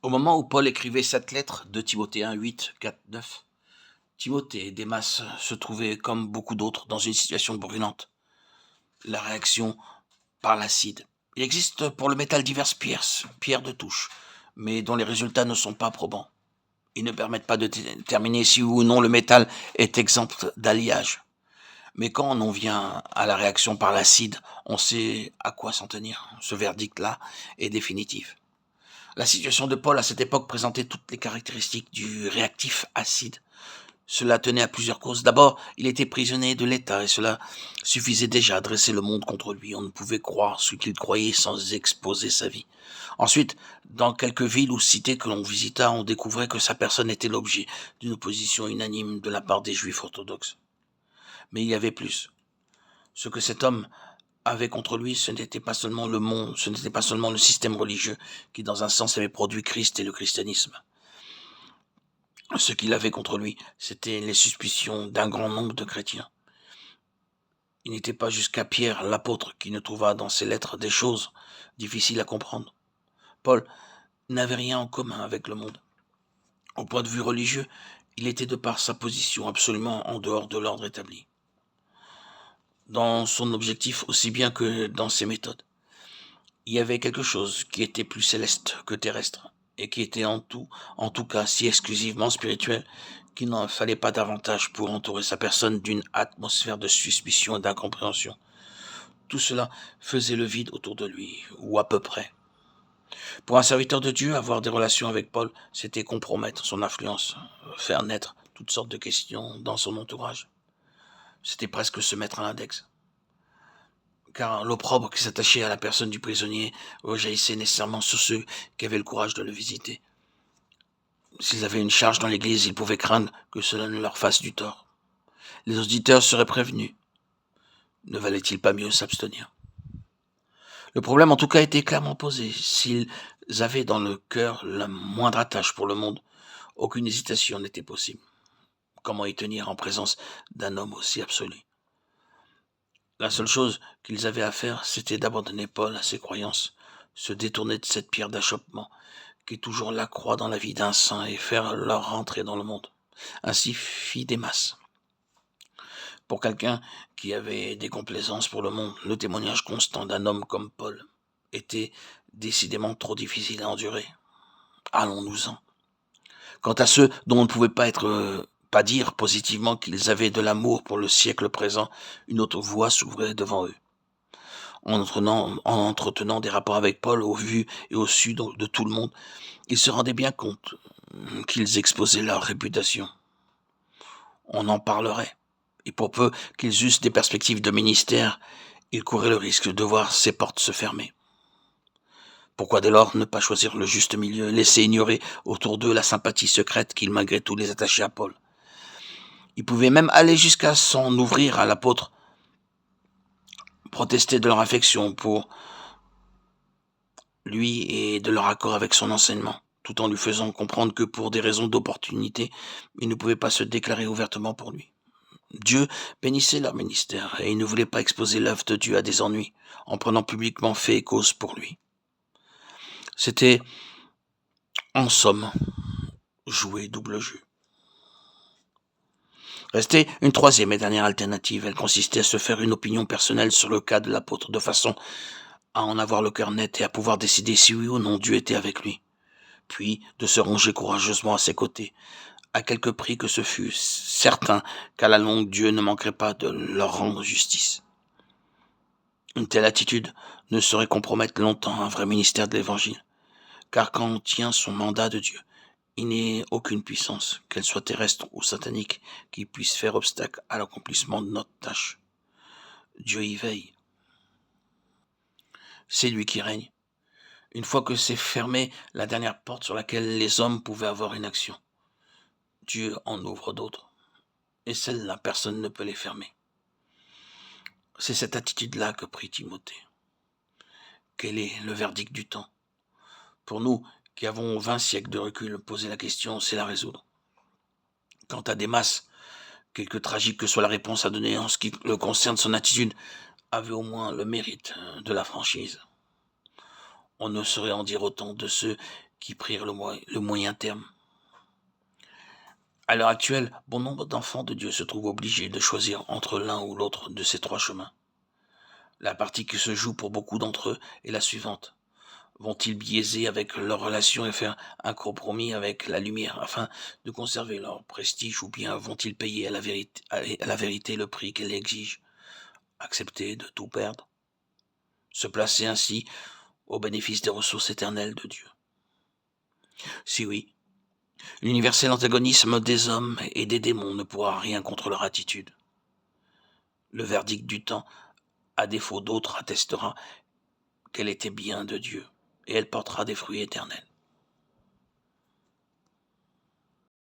Au moment où Paul écrivait cette lettre de Timothée 1, 8, 4, 9, Timothée et Démas se trouvaient, comme beaucoup d'autres, dans une situation brûlante. La réaction par l'acide. Il existe pour le métal diverses pierres de touche, mais dont les résultats ne sont pas probants. Ils ne permettent pas de déterminer si oui ou non le métal est exempt d'alliage. Mais quand on en vient à la réaction par l'acide, on sait à quoi s'en tenir. Ce verdict-là est définitif. La situation de Paul à cette époque présentait toutes les caractéristiques du réactif acide. Cela tenait à plusieurs causes. D'abord, il était prisonnier de l'État et cela suffisait déjà à dresser le monde contre lui. On ne pouvait croire ce qu'il croyait sans exposer sa vie. Ensuite, dans quelques villes ou cités que l'on visita, on découvrait que sa personne était l'objet d'une opposition unanime de la part des Juifs orthodoxes. Mais il y avait plus. Ce que cet homme avait contre lui, ce n'était pas seulement le monde, ce n'était pas seulement le système religieux qui, dans un sens, avait produit Christ et le christianisme. Ce qu'il avait contre lui, c'était les suspicions d'un grand nombre de chrétiens. Il n'était pas jusqu'à Pierre, l'apôtre, qui ne trouva dans ses lettres des choses difficiles à comprendre. Paul n'avait rien en commun avec le monde. Au point de vue religieux, il était de par sa position absolument en dehors de l'ordre établi. Dans son objectif aussi bien que dans ses méthodes. Il y avait quelque chose qui était plus céleste que terrestre, et qui était en tout cas si exclusivement spirituel, qu'il n'en fallait pas davantage pour entourer sa personne d'une atmosphère de suspicion et d'incompréhension. Tout cela faisait le vide autour de lui, ou à peu près. Pour un serviteur de Dieu, avoir des relations avec Paul, c'était compromettre son influence, faire naître toutes sortes de questions dans son entourage. C'était presque se mettre à l'index. Car l'opprobre qui s'attachait à la personne du prisonnier rejaillissait nécessairement sur ceux qui avaient le courage de le visiter. S'ils avaient une charge dans l'église, ils pouvaient craindre que cela ne leur fasse du tort. Les auditeurs seraient prévenus. Ne valait-il pas mieux s'abstenir? Le problème en tout cas était clairement posé. S'ils avaient dans le cœur la moindre attache pour le monde, aucune hésitation n'était possible. Comment y tenir en présence d'un homme aussi absolu? La seule chose qu'ils avaient à faire, c'était d'abandonner Paul à ses croyances, se détourner de cette pierre d'achoppement qui est toujours la croix dans la vie d'un saint et faire leur rentrée dans le monde. Ainsi fit Démas. Pour quelqu'un qui avait des complaisances pour le monde, le témoignage constant d'un homme comme Paul était décidément trop difficile à endurer. Allons-nous-en. Quant à ceux dont on ne pouvait pas dire positivement qu'ils avaient de l'amour pour le siècle présent, une autre voie s'ouvrait devant eux. En entretenant des rapports avec Paul au vu et au su de tout le monde, ils se rendaient bien compte qu'ils exposaient leur réputation. On en parlerait, et pour peu qu'ils eussent des perspectives de ministère, ils couraient le risque de voir ces portes se fermer. Pourquoi dès lors ne pas choisir le juste milieu, laisser ignorer autour d'eux la sympathie secrète qu'ils malgré tout les attachait à Paul? Ils pouvaient même aller jusqu'à s'en ouvrir à l'apôtre, protester de leur affection pour lui et de leur accord avec son enseignement, tout en lui faisant comprendre que pour des raisons d'opportunité, ils ne pouvaient pas se déclarer ouvertement pour lui. Dieu bénissait leur ministère et ils ne voulaient pas exposer l'œuvre de Dieu à des ennuis en prenant publiquement fait et cause pour lui. C'était, en somme, jouer double jeu. Restait une troisième et dernière alternative. Elle consistait à se faire une opinion personnelle sur le cas de l'apôtre de façon à en avoir le cœur net et à pouvoir décider si oui ou non Dieu était avec lui. Puis de se ranger courageusement à ses côtés, à quelque prix que ce fût, certain qu'à la longue Dieu ne manquerait pas de leur rendre justice. Une telle attitude ne saurait compromettre longtemps un vrai ministère de l'Évangile, car quand on tient son mandat de Dieu, il n'est aucune puissance, qu'elle soit terrestre ou satanique, qui puisse faire obstacle à l'accomplissement de notre tâche. Dieu y veille. C'est lui qui règne. Une fois que c'est fermé la dernière porte sur laquelle les hommes pouvaient avoir une action, Dieu en ouvre d'autres, et celles-là, personne ne peut les fermer. C'est cette attitude-là que prit Timothée. Quel est le verdict du temps? Pour nous, qui avons 20 siècles de recul, poser la question, c'est la résoudre. Quant à Démas, quelque tragique que soit la réponse à donner en ce qui le concerne, son attitude avait au moins le mérite de la franchise. On ne saurait en dire autant de ceux qui prirent le moyen terme. À l'heure actuelle, bon nombre d'enfants de Dieu se trouvent obligés de choisir entre l'un ou l'autre de ces trois chemins. La partie qui se joue pour beaucoup d'entre eux est la suivante. Vont-ils biaiser avec leur relation et faire un compromis avec la lumière afin de conserver leur prestige, ou bien vont-ils payer à la vérité le prix qu'elle exige, accepter de tout perdre, se placer ainsi au bénéfice des ressources éternelles de Dieu? Si oui, l'universel antagonisme des hommes et des démons ne pourra rien contre leur attitude. Le verdict du temps, à défaut d'autre, attestera qu'elle était bien de Dieu, et elle portera des fruits éternels.